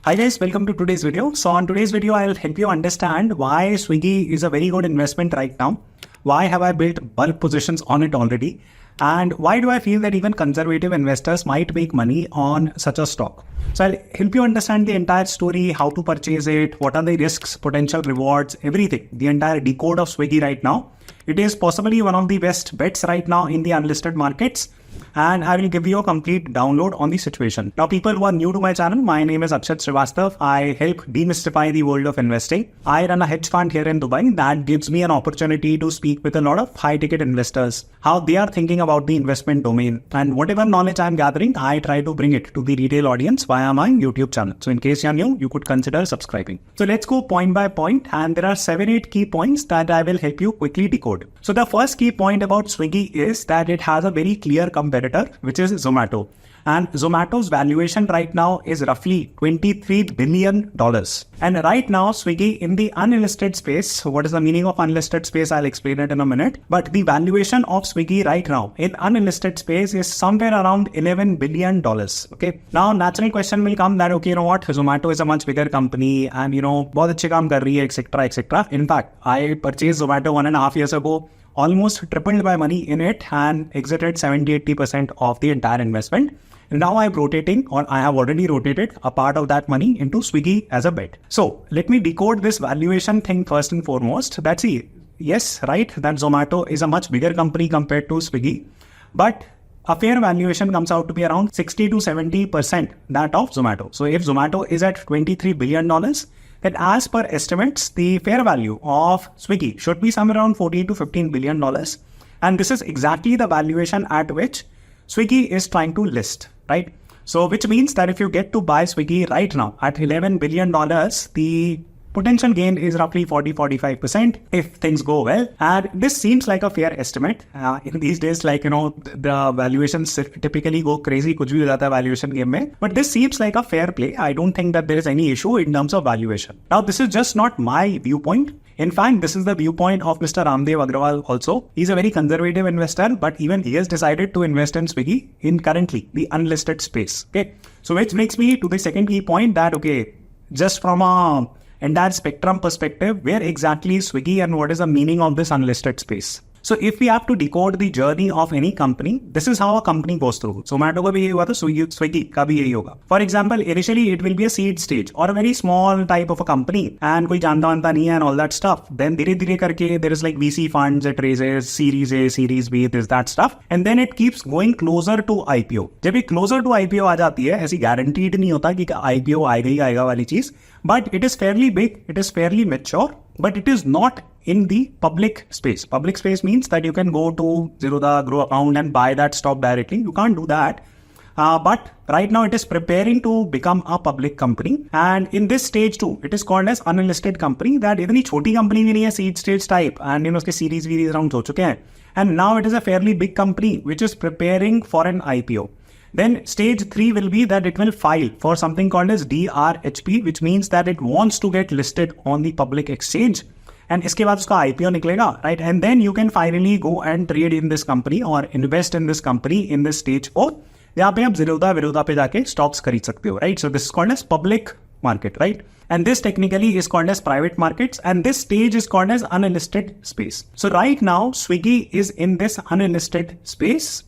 Hi guys, welcome to today's video. So on today's video, I'll help you understand why Swiggy is a very good investment right now. Why have I built bulk positions on it already? And why do I feel that even conservative investors might make money on such a stock? So I'll help you understand the entire story, how to purchase it, what are the risks, potential rewards, everything, the entire decode of Swiggy right now. It is possibly one of the best bets right now in the unlisted markets. And I will give you a complete download on the situation. Now, people who are new to my channel, my name is Akshat Shrivastava. I help demystify the world of investing. I run a hedge fund here in Dubai that gives me an opportunity to speak with a lot of high-ticket investors, how they are thinking about the investment domain. And whatever knowledge I'm gathering, I try to bring it to the retail audience via my YouTube channel. So in case you're new, you could consider subscribing. So let's go point by point. And there are 7-8 key points that I will help you quickly decode. So the first key point about Swiggy is that it has a very clear competitor, which is Zomato. And Zomato's valuation right now is roughly $23 billion. And right now, Swiggy in the unlisted space, what is the meaning of unlisted space? I'll explain it in a minute. But the valuation of Swiggy right now in unlisted space is somewhere around $11 billion. Okay. Now, natural question will come that, okay, you know what? Zomato is a much bigger company and, बहुत अच्छे काम कर रही है, etc., etc. In fact, I purchased Zomato 1.5 years ago, almost tripled my money in it and exited 70-80% of the entire investment. And now I'm rotating, or I have already rotated a part of that money into Swiggy as a bet. So let me decode this valuation thing first and foremost. That's it. Yes, right, that Zomato is a much bigger company compared to Swiggy, but a fair valuation comes out to be around 60 to 70% that of Zomato. So if Zomato is at $23 billion, then as per estimates, the fair value of Swiggy should be somewhere around $14 to $15 billion. And this is exactly the valuation at which Swiggy is trying to list, right? So which means that if you get to buy Swiggy right now at $11 billion, the potential gain is roughly 40-45% if things go well. And this seems like a fair estimate. In these days, the valuations typically go crazy, kuch bhi ho jata hai valuation game mein. But this seems like a fair play. I don't think that there is any issue in terms of valuation. Now, this is just not my viewpoint. In fact, this is the viewpoint of Mr. Ramdev Agrawal also. He's a very conservative investor, but even he has decided to invest in Swiggy in currently the unlisted space. Okay. So which brings me to the second key point that, okay, just from a entire spectrum perspective, where exactly is Swiggy and what is the meaning of this unlisted space? So if we have to decode the journey of any company, this is how a company goes through. Zomato ka bhi yahi hua tha, Swiggy ka bhi yahi hoga. For example, initially it will be a seed stage or a very small type of a company and koi janta wanta nahi hai and all that stuff. Then dhire dhire karke there is like VC funds, it raises Series A, Series B, this that stuff. And then it keeps going closer to IPO. जब ये closer to IPO आ जाती है, ऐसी guaranteed नहीं होता कि IPO आएगा ही आएगा वाली चीज. But it is fairly big, it is fairly mature, but it is not in the public space. Public space means that you can go to Zerodha, grow account and buy that stock directly. You can't do that. But right now it is preparing to become a public company. And in this stage too, it is called as unlisted company. That इतनी छोटी company भी नहीं है, seed stage type. And उसके series भी rounds हो चुके हैं. And now it is a fairly big company which is preparing for an IPO. Then stage 3 will be that it will file for something called as DRHP, which means that it wants to get listed on the public exchange. And इसके बाद उसका IPO निकलेगा, right? And then you can finally go and trade in this company or invest in this company in this stage 4. जहाँ पे आप Zerodha पे जाके stocks खरीद सकते हो, right? So this is called as public market, right? And this technically is called as private markets. And this stage is called as unlisted space. So right now, Swiggy is in this unlisted space.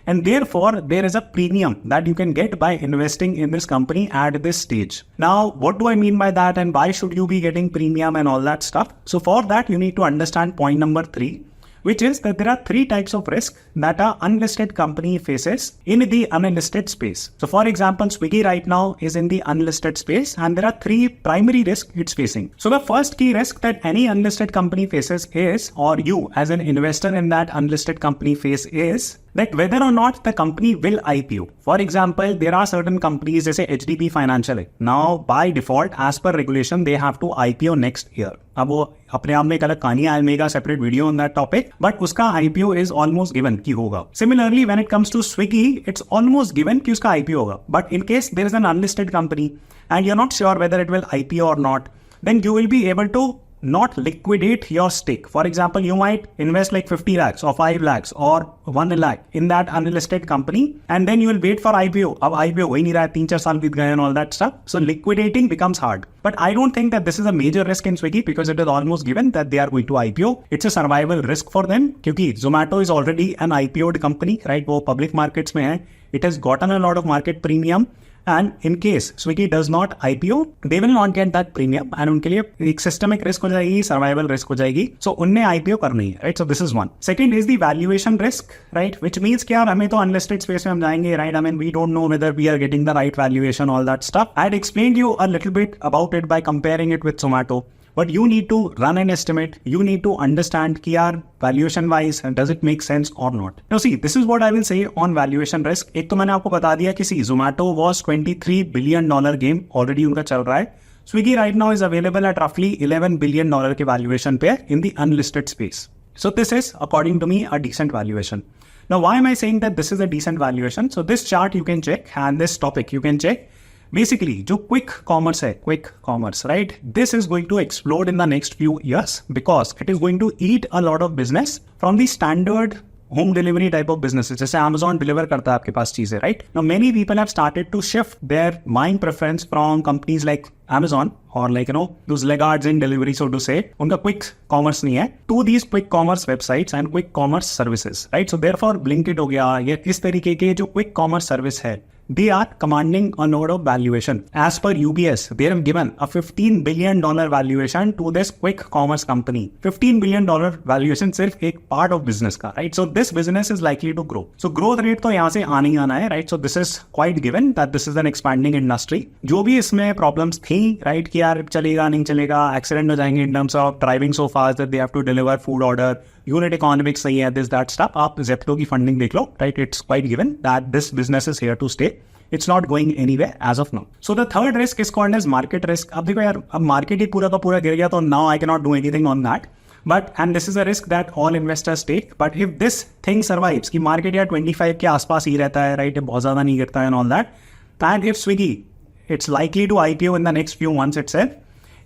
And therefore, there is a premium that you can get by investing in this company at this stage. Now, what do I mean by that and why should you be getting premium and all that stuff? So for that, you need to understand point number 3, which is that there are 3 types of risk that an unlisted company faces in the unlisted space. So for example, Swiggy right now is in the unlisted space and there are 3 primary risks it's facing. So the first key risk that any unlisted company faces is, or you as an investor in that unlisted company face is, that whether or not the company will IPO. For example, there are certain companies, जैसे HDB Financial है. Now, by default, as per regulation, they have to IPO next year. अब वो अपने आप में एक अलग कहानी है. I'll make a separate video on that topic. But उसका IPO is almost given कि होगा. Similarly, when it comes to Swiggy, it's almost given कि उसका IPO होगा. But in case there is an unlisted company and you're not sure whether it will IPO or not, then you will be able to not liquidate your stake. For example, you might invest like 50 lakhs or 5 lakhs or 1 lakh in that unlisted company, and then you will wait for IPO. Ab IPO ho hi nahi raha, 3-4 saal beet gaye and all that stuff. So liquidating becomes hard. But I don't think that this is a major risk in Swiggy because it is almost given that they are going to IPO. It's a survival risk for them क्योंकि Zomato is already an IPO'd company, right? वो public markets में है. It has gotten a lot of market premium. And in case Swiggy does not IPO, they will not get that premium. And उनके लिए एक systemic risk हो जाएगी, survival risk हो जाएगी. So उन्हें IPO करनी है, right? So this is one. Second is the valuation risk, right? Which means कि यार हमें तो unlisted space में हम जाएंगे, right? I mean, we don't know whether we are getting the right valuation, all that stuff. I had explained you a little bit about it by comparing it with Zomato. But you need to run an estimate. You need to understand कि यार valuation wise does it make sense or not. Now see, this is what I will say on valuation risk. एक तो मैंने आपको बता दिया कि see, Zomato was $23 billion game already उनका चल रहा है. Swiggy right now is available at roughly $11 billion के valuation पे in the unlisted space. So this is according to me a decent valuation. Now why am I saying that this is a decent valuation? So this chart you can check and this topic you can check. Basically, जो quick commerce है, quick commerce, right? This is going to explode in the next few years because it is going to eat a lot of business from the standard home delivery type of businesses. जैसे Amazon deliver करता है आपके पास चीजें, right? Now many people have started to shift their buying preference from companies like Amazon or like those laggards in delivery, so to say. उनका quick commerce नहीं है to these quick commerce websites and quick commerce services, right? So therefore Blinkit हो गया, ये इस तरीके के जो quick commerce service है, they are commanding a lot of valuation. As per UBS, they have given a $15 billion valuation to this quick commerce company. $15 billion valuation सिर्फ एक part of business का, right? So this business is likely to grow. So growth rate तो यहाँ से आने ही आना है, right? So this is quite given that this is an expanding industry. जो भी इसमें problems थी, right? कि यार चलेगा नहीं चलेगा, accident हो जाएंगे in terms of driving so fast that they have to deliver food order, unit economics सही है, this that stuff. आप Zepto की funding देख लो, right? It's quite given that this business is here to stay. It's not going anywhere as of now. So the third risk is called as market risk. अब देखो यार, अब market ही पूरा का पूरा गिर गया तो now I cannot do anything on that. But and this is a risk that all investors take. But if this thing survives, कि market यार 25 के आसपास ही रहता है, right? बहुत ज़्यादा नहीं गिरता है and all that. And if Swiggy, it's likely to IPO in the next few months itself.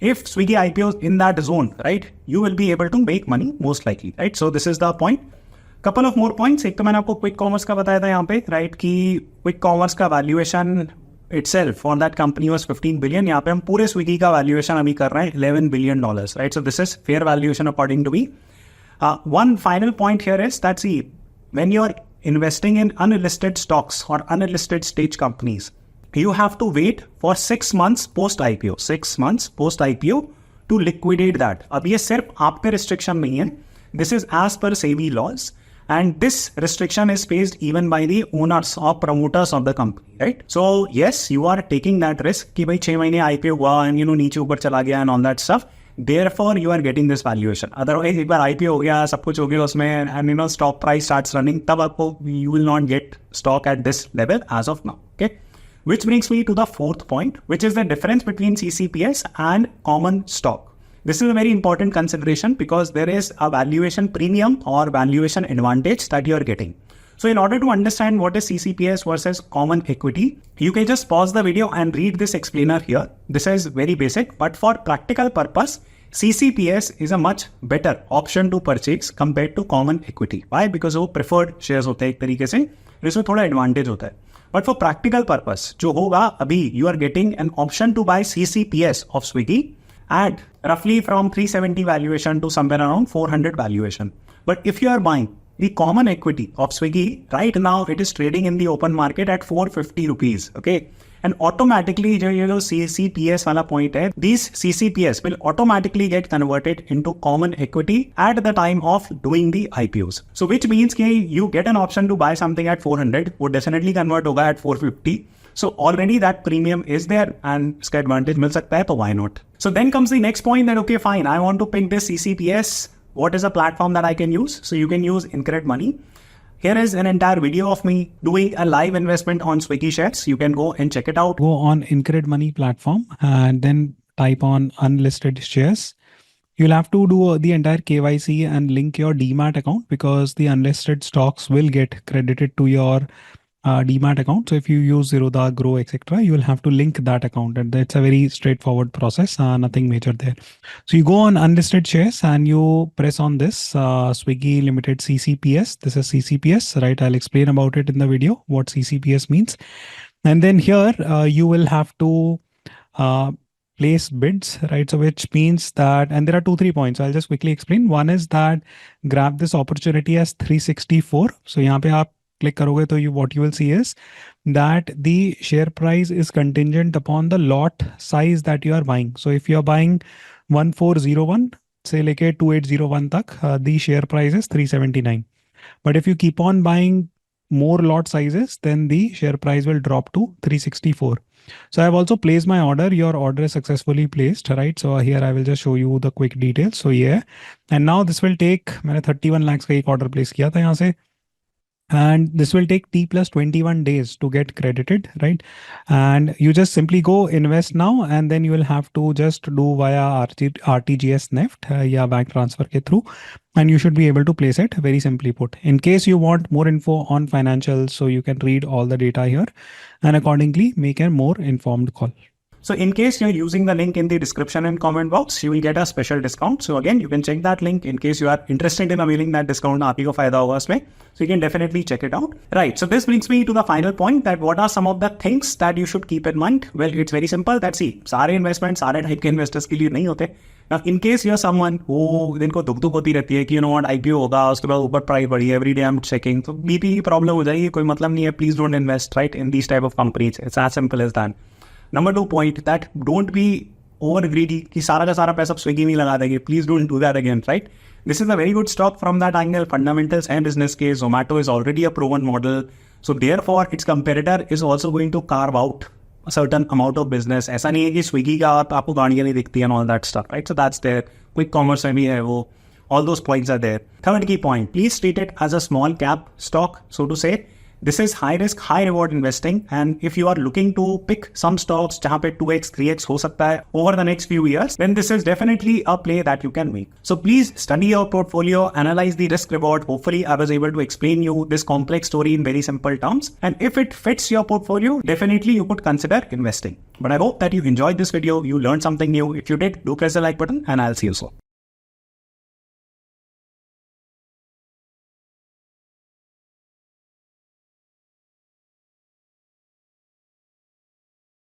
If Swiggy IPOs in that zone, right, you will be able to make money most likely, right? So this is the point. Couple of more points. एक तो मैंने आपको quick commerce का बताया था यहाँ पे, right, कि क्विक कॉमर्स का valuation itself for that company was 15 billion. यहाँ पे हम पूरे स्विगी का वैल्यूएशन अभी कर रहे हैं $11 billion, right? So this is fair valuation according to me. One final point here is that see, when you are investing in unlisted stocks or unlisted stage companies, you have to wait for 6 months post IPO. 6 months post IPO to liquidate that. अब ये सिर्फ आप पे restriction नहीं है. This is as per SEBI laws. And this restriction is faced even by the owners or promoters of the company, right? So yes, you are taking that risk कि भाई 6 महीने IPO हुआ and नीचे ऊपर चला गया and all that stuff. Therefore, you are getting this valuation. Otherwise, एक बार IPO हो गया, सब कुछ हो गया उसमें and stock price starts running, तब आपको you will not get stock at this level as of now, okay? Which brings me to the fourth point, which is the difference between CCPS and common stock. This is a very important consideration because there is a valuation premium or valuation advantage that you are getting. So in order to understand what is CCPS versus common equity, you can just pause the video and read this explainer here. This is very basic, but for practical purpose, CCPS is a much better option to purchase compared to common equity. Why? Because वो preferred shares होते हैं एक तरीके से, इसमें थोड़ा advantage होता है. But for practical purpose, जो होगा अभी, you are getting an option to buy CCPS of Swiggy at roughly from 370 valuation to somewhere around 400 valuation. But if you are buying the common equity of Swiggy, right now it is trading in the open market at 450 rupees, okay? And automatically, जो CCPS वाला point है, these CCPS will automatically get converted into common equity at the time of doing the IPOs. So which means कि you get an option to buy something at 400, वो definitely convert होगा at 450. So already that premium is there and इसका advantage मिल सकता है, तो why not? So then comes the next point that, okay, fine, I want to pick this CCPS. What is a platform that I can use? So you can use InCred Money. Here is an entire video of me doing a live investment on Swiggy shares. You can go and check it out. Go on InCred Money platform and then type on unlisted shares. You'll have to do the entire KYC and link your DMAT account because the unlisted stocks will get credited to your demat account. So if you use Zerodha, Grow, etc., you will have to link that account, and it's a very straightforward process. Nothing major there. So you go on unlisted shares and you press on this Swiggy Limited CCPS. This is CCPS, right? I'll explain about it in the video what CCPS means. And then here you will have to place bids, right? So which means that, and there are 2-3 points. I'll just quickly explain. One is that grab this opportunity as 364. So यहाँ पे आप click करोगे तो what you will see is that the share price is contingent upon the lot size that you are buying. So if you are buying 1401 से लेके 2801 तक, the share price is 379. But if you keep on buying more lot sizes, then the share price will drop to 364. So I have also placed my order. Your order is successfully placed, right? So here I will just show you the quick details. So yeah, and now this will take, मैंने 31 lakhs का एक order place किया था यहाँ से, and this will take T plus 21 days to get credited, right? And you just simply go invest now, and then you will have to just do via RTGS NEFT या bank transfer के through, and you should be able to place it, very simply put. In case you want more info on financials, so you can read all the data here and accordingly make a more informed call. So in case you're using the link in the description and comment box, you will get a special discount. So again, you can check that link in case you are interested in availing that discount. आपको फायदा होगा उसमें. So you can definitely check it out. Right. So this brings me to the final point, that what are some of the things that you should keep in mind? Well, it's very simple. That see, सारे investments सारे type के investors के लिए नहीं होते. Now, in case you're someone who जिनको दुख होती रहती है कि you know what, IPO होगा, उसके बाद ऊपर प्राइस बढ़ी है, every day I'm checking, तो BP की प्रॉब्लम हो जाएगी, कोई मतलब नहीं है. Please don't invest, right, in these type of companies. It's as simple as that. Number 2 point, that don't be over greedy कि सारा का सारा पैसा स्विगी में लगा देंगे. Please don't do that again, right? This is a very good stock from that angle. Fundamentals and business case. Zomato is already a proven model. So therefore, its competitor is also going to carve out a certain amount of business. ऐसा नहीं है कि Swiggy का आपको गाड़ियाँ नहीं दिखती and all that stuff, right? So that's there. Quick commerce में भी है वो. All those points are there. Third key point, please treat it as a small cap stock, so to say. This is high risk, high reward investing, and if you are looking to pick some stocks जहाँ पे 2x, 3x हो सकता है over the next few years, then this is definitely a play that you can make. So please study your portfolio, analyze the risk reward. Hopefully I was able to explain you this complex story in very simple terms. And if it fits your portfolio, definitely you could consider investing. But I hope that you enjoyed this video, you learned something new. If you did, do press the like button and I'll see you soon.